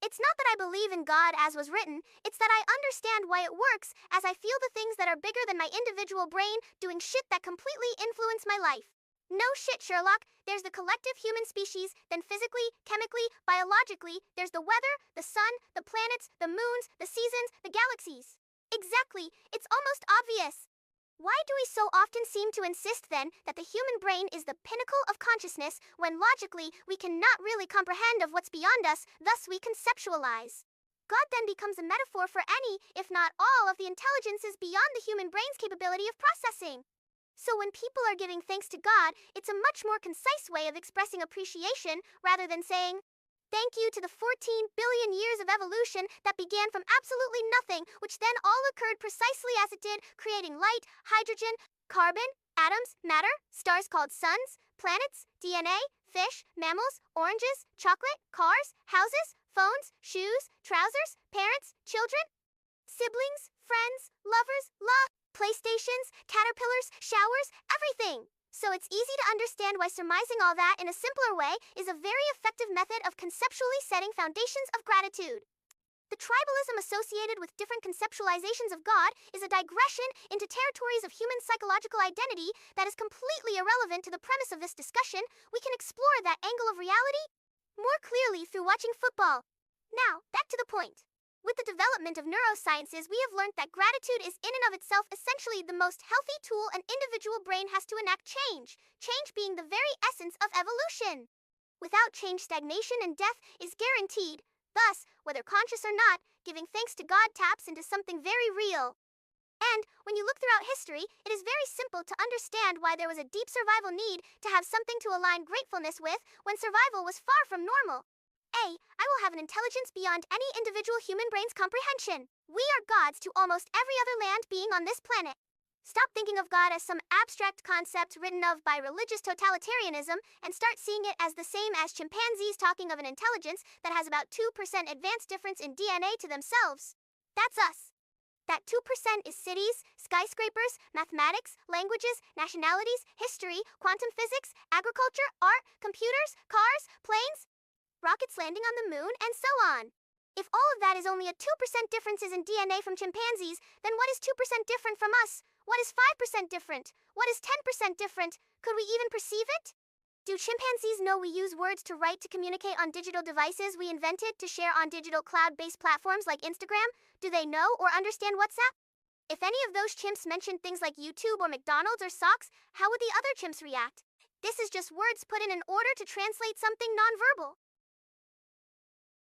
It's not that I believe in God as was written, it's that I understand why it works, as I feel the things that are bigger than my individual brain doing shit that completely influence my life. No shit, Sherlock. There's the collective human species, then physically, chemically, biologically, there's the weather, the sun, the planets, the moons, the seasons, the galaxies. Exactly, it's almost obvious. Why do we so often seem to insist then that the human brain is the pinnacle of consciousness when logically we cannot really comprehend of what's beyond us, thus we conceptualize? God then becomes a metaphor for any, if not all, of the intelligences beyond the human brain's capability of processing. So when people are giving thanks to God, it's a much more concise way of expressing appreciation rather than saying, thank you to the 14 billion years of evolution that began from absolutely nothing, which then all occurred precisely as it did, creating light, hydrogen, carbon, atoms, matter, stars called suns, planets, DNA, fish, mammals, oranges, chocolate, cars, houses, phones, shoes, trousers, parents, children, siblings, friends, lovers, love, PlayStations, caterpillars, showers, everything. So it's easy to understand why surmising all that in a simpler way is a very effective method of conceptually setting foundations of gratitude. The tribalism associated with different conceptualizations of God is a digression into territories of human psychological identity that is completely irrelevant to the premise of this discussion. We can explore that angle of reality more clearly through watching football. Now, back to the point. With the development of neurosciences, we have learned that gratitude is in and of itself essentially the most healthy tool an individual brain has to enact change, change being the very essence of evolution. Without change, stagnation and death is guaranteed. Thus, whether conscious or not, giving thanks to God taps into something very real. And, when you look throughout history, it is very simple to understand why there was a deep survival need to have something to align gratefulness with when survival was far from normal. I will have an intelligence beyond any individual human brain's comprehension. We are gods to almost every other land being on this planet. Stop thinking of God as some abstract concept written of by religious totalitarianism and start seeing it as the same as chimpanzees talking of an intelligence that has about 2% advanced difference in DNA to themselves. That's us. That 2% is cities, skyscrapers, mathematics, languages, nationalities, history, quantum physics, agriculture, art, computers, cars, planes, rockets landing on the moon, and so on. If all of that is only a 2% differences in DNA from chimpanzees, then what is 2% different from us? What is 5% different? What is 10% different? Could we even perceive it? Do chimpanzees know we use words to write to communicate on digital devices we invented to share on digital cloud-based platforms like Instagram? Do they know or understand WhatsApp? If any of those chimps mentioned things like YouTube or McDonald's or socks, how would the other chimps react? This is just words put in order to translate something nonverbal.